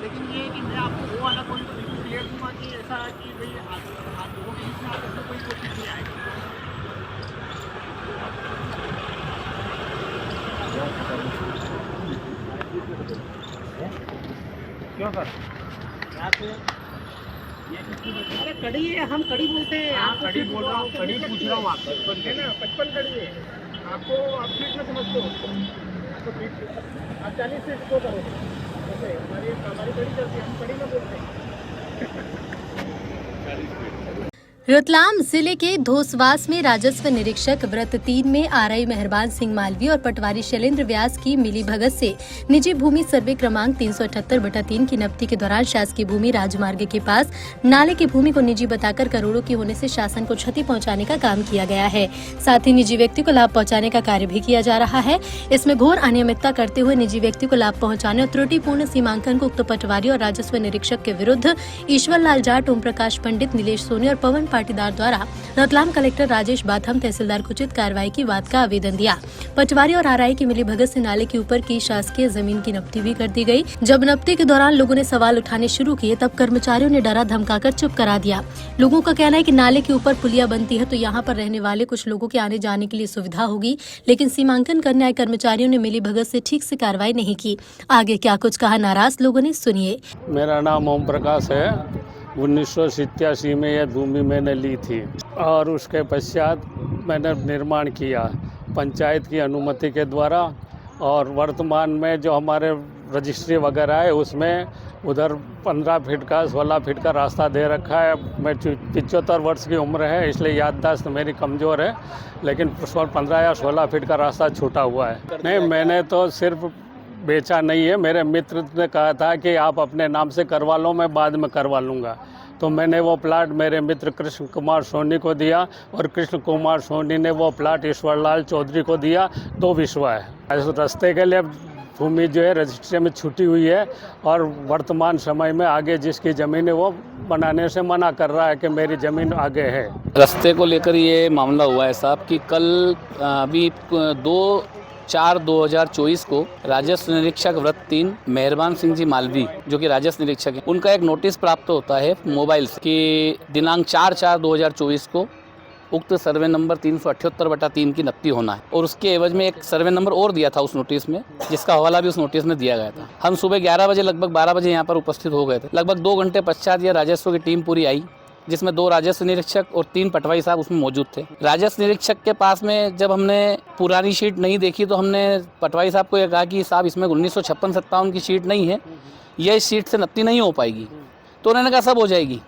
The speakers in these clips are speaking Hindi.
लेकिन ये कि मैं आपको वो वाला पॉइंट तो बिल्कुल क्लियर दूंगा कि ऐसा कि भाई आप लोगों के बीच में आपस में कोई कोशिश नहीं आएगी। क्यों सर? अरे कड़ी है, हम कड़ी बोलते हैं। हाँ कड़ी बोल रहा हूँ, कड़ी पूछ रहा हूँ आपसे। है ना 55 कड़ी है आपको, आप फीट में समझते हो तो फीट आप 40 से इसको करो। जैसे हमारी कड़ी चलती है, हम कड़ी में बोलते हैं। रतलाम जिले के धोसवास में राजस्व निरीक्षक व्रत 3 में आरआई मेहरबान सिंह मालवी और पटवारी शैलेंद्र व्यास की मिली भगत से निजी भूमि सर्वे क्रमांक 378/3 की नब्ती के दौरान शासकीय भूमि राजमार्ग के पास नाले की भूमि को निजी बताकर करोड़ों की होने से शासन को क्षति पहुंचाने का काम किया गया है। साथ ही निजी व्यक्ति को लाभ पहुंचाने का कार्य भी किया जा रहा है। इसमें घोर अनियमितता करते हुए निजी व्यक्ति को लाभ पहुंचाने और त्रुटिपूर्ण सीमांकन को उक्त पटवारी और राजस्व निरीक्षक के विरुद्ध ईश्वर लाल जाट, ओम प्रकाश पंडित, नीलेश सोनी और पवन पाटीदार द्वारा रतलाम कलेक्टर राजेश बाथम तहसीलदार को उचित कार्रवाई की बात का आवेदन दिया। पटवारी और आरआई की मिली भगत से नाले के ऊपर की शासकीय जमीन की नब्ती भी कर दी गई। जब नब्ती के दौरान लोगों ने सवाल उठाने शुरू किए तब कर्मचारियों ने डरा धमकाकर चुप करा दिया। लोगों का कहना है कि नाले के ऊपर पुलिया बनती है तो यहाँ पर रहने वाले कुछ लोगों के आने जाने के लिए सुविधा होगी, लेकिन सीमांकन करने आए कर्मचारियों ने मिली भगत से ठीक से कार्रवाई नहीं की। आगे क्या कुछ कहा नाराज लोगों ने, सुनिए। मेरा नाम ओम प्रकाश है। 1987 में यह भूमि मैंने ली थी और उसके पश्चात मैंने निर्माण किया पंचायत की अनुमति के द्वारा। और वर्तमान में जो हमारे रजिस्ट्री वगैरह है उसमें उधर 15 फीट का 16 फीट का रास्ता दे रखा है। मैं 75 वर्ष की उम्र है, इसलिए याददाश्त मेरी कमज़ोर है, लेकिन 15 या 16 फीट का रास्ता छूटा हुआ है। नहीं, मैंने तो सिर्फ बेचा नहीं है, मेरे मित्र ने कहा था कि आप अपने नाम से करवा लो, मैं बाद में करवा लूँगा। तो मैंने वो प्लाट मेरे मित्र कृष्ण कुमार सोनी को दिया और कृष्ण कुमार सोनी ने वो प्लाट ईश्वरलाल चौधरी को दिया। 2 विश्वा है। इस रास्ते के लिए भूमि जो है रजिस्ट्री में छूटी हुई है और वर्तमान समय में आगे जिसकी ज़मीन है वो बनाने से मना कर रहा है कि मेरी ज़मीन आगे है। रास्ते को लेकर ये मामला हुआ है साहब कि कल अभी 2/4/2024 को राजस्व निरीक्षक व्रत 3 मेहरबान सिंह जी मालवी, जो कि राजस्व निरीक्षक है, उनका एक नोटिस प्राप्त होता है मोबाइल से कि दिनांक 4/4/2024 को उक्त सर्वे नंबर 378/3 की नब्ती होना है। और उसके एवज में एक सर्वे नंबर और दिया था उस नोटिस में, जिसका हवाला भी उस नोटिस में दिया गया था। हम सुबह 11 बजे लगभग 12 बजे यहाँ पर उपस्थित हो गए थे। लगभग 2 घंटे पश्चात यह राजस्व की टीम पूरी आई, जिसमें 2 राजस्व निरीक्षक और 3 पटवारी साहब उसमें मौजूद थे। राजस्व निरीक्षक के पास में जब हमने पुरानी शीट नहीं देखी तो हमने पटवारी साहब को यह कहा कि साहब इसमें 1956-57 की शीट नहीं है, यह शीट से नब्ती नहीं हो पाएगी। तो उन्होंने कहा सब हो जाएगी,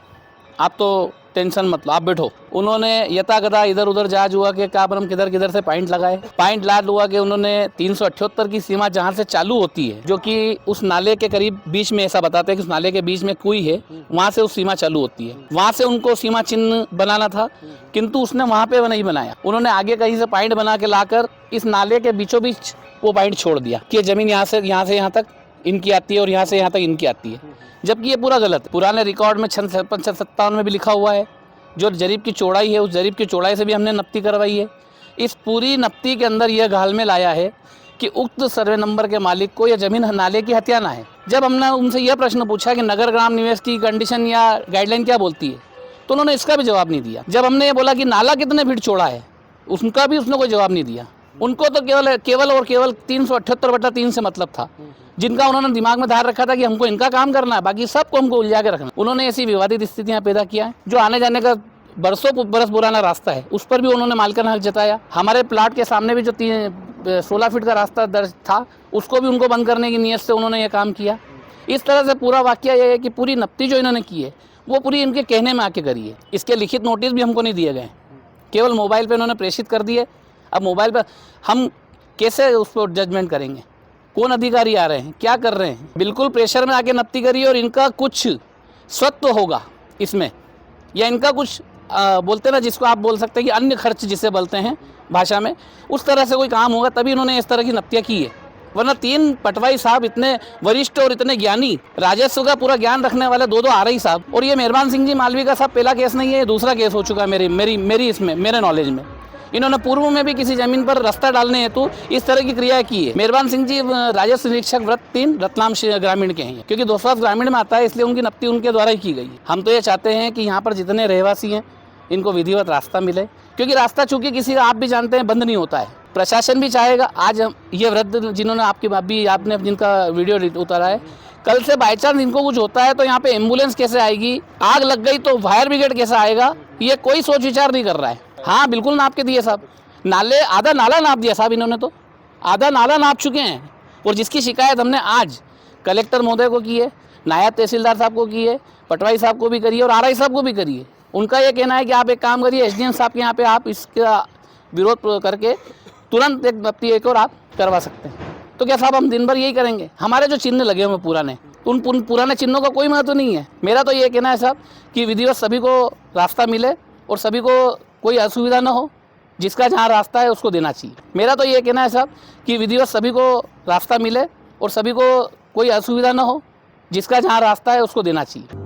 आप तो टेंशन मत लो, आप बैठो। उन्होंने यथागथा इधर उधर जांच हुआ कि क्या हम किधर किधर से पॉइंट लगाए। पॉइंट लाद हुआ कि उन्होंने 378 की सीमा जहां से चालू होती है, जो कि उस नाले के करीब बीच में, ऐसा बताते हैं कि उस नाले के बीच में कुई है, वहां से उस सीमा चालू होती है, वहां से उनको सीमा चिन्ह बनाना था, किंतु उसने वहां पे नहीं बनाया। उन्होंने आगे कहीं से पॉइंट बना के लाकर इस नाले के बीचों बीच वो पॉइंट छोड़ दिया कि जमीन यहाँ से यहाँ तक इनकी आती है और यहाँ से यहाँ तक इनकी आती है, जबकि ये पूरा गलत है। पुराने रिकॉर्ड में 56-57 में भी लिखा हुआ है। जो जरीब की चौड़ाई है, उस जरीब की चौड़ाई से भी हमने नब्ती करवाई है। इस पूरी नब्ती के अंदर यह घालमेल आया है कि उक्त सर्वे नंबर के मालिक को यह जमीन नाले की हथियाना है। जब हमने उनसे यह प्रश्न पूछा कि नगर ग्राम निवेश की कंडीशन या गाइडलाइन क्या बोलती है, तो उन्होंने इसका भी जवाब नहीं दिया। जब हमने ये बोला कि नाला कितने फीट चौड़ा है, उनका भी उसने कोई जवाब नहीं दिया। उनको तो केवल 378/3 से मतलब था, जिनका उन्होंने दिमाग में धार रखा था कि हमको इनका काम करना है, बाकी सबको हमको उलझा के रखना। उन्होंने ऐसी विवादित स्थितियां पैदा किया है। जो आने जाने का बरसों बरस पुराना रास्ता है, उस पर भी उन्होंने मालिकाना हक जताया। हमारे प्लाट के सामने भी जो 16 फीट का रास्ता दर्ज था, उसको भी उनको बंद करने की नीयत से उन्होंने ये काम किया। इस तरह से पूरा वाकया ये है कि पूरी नब्ती जो इन्होंने की है वो पूरी इनके कहने में आके करी है। इसके लिखित नोटिस भी हमको नहीं दिए गए, केवल मोबाइल पर इन्होंने प्रेषित कर दिए। अब मोबाइल पर हम कैसे उस पर जजमेंट करेंगे? कौन अधिकारी आ रहे हैं, क्या कर रहे हैं? बिल्कुल प्रेशर में आके नब्ती करी और इनका कुछ स्वत्व होगा इसमें, या इनका कुछ बोलते ना, जिसको आप बोल सकते हैं कि अन्य खर्च जिसे बोलते हैं भाषा में, उस तरह से कोई काम होगा तभी इन्होंने इस तरह की नब्तियाँ की है। वरना 3 पटवारी साहब इतने वरिष्ठ और इतने ज्ञानी, राजस्व का पूरा ज्ञान रखने वाले 2 आरआई साहब, और ये मेहरबान सिंह जी मालवी का साहब पहला केस नहीं है, ये दूसरा केस हो चुका है मेरे नॉलेज में। इन्होंने पूर्व में भी किसी जमीन पर रास्ता डालने हेतु इस तरह की क्रिया की है। मेहरबान सिंह जी राजस्व निरीक्षक व्रत 3 रतलाम ग्रामीण के हैं, क्योंकि दोस्वास ग्रामीण में आता है, इसलिए उनकी नप्ती उनके द्वारा ही की गई है। हम तो ये चाहते हैं कि यहाँ पर जितने रहवासी हैं इनको विधिवत रास्ता मिले, क्योंकि रास्ता चूंकि किसी आप भी जानते हैं बंद नहीं होता है। प्रशासन भी चाहेगा, आज हम ये वृद्ध जिन्होंने आपने जिनका वीडियो उतारा है, कल से बाई चांस इनको कुछ होता है तो यहाँ पे एम्बुलेंस कैसे आएगी, आग लग गई तो फायर ब्रिगेड कैसे आएगा, ये कोई सोच विचार नहीं कर रहा है। हाँ बिल्कुल नाप के दिए साहब, नाले आधा नाला नाप दिया साहब, इन्होंने तो आधा नाला नाप चुके हैं। और जिसकी शिकायत हमने आज कलेक्टर महोदय को की है, नायब तहसीलदार साहब को की है, पटवारी साहब को भी करी है और आरआई साहब को भी करी है। उनका ये कहना है कि आप एक काम करिए, एसडीएम साहब के यहाँ पे आप इसका विरोध करके तुरंत एक नप्ती एक और आप करवा सकते हैं। तो क्या साहब हम दिन भर यही करेंगे? हमारे जो चिन्ह लगे हुए पुराने, उन पुराने चिन्हों का कोई महत्व नहीं है। मेरा तो ये कहना है साहब कि विधिवत सभी को रास्ता मिले और सभी को कोई असुविधा न हो, जिसका जहाँ रास्ता है उसको देना चाहिए। मेरा तो ये कहना है साहब कि विधिवत सभी को रास्ता मिले और सभी को कोई असुविधा न हो, जिसका जहाँ रास्ता है उसको देना चाहिए।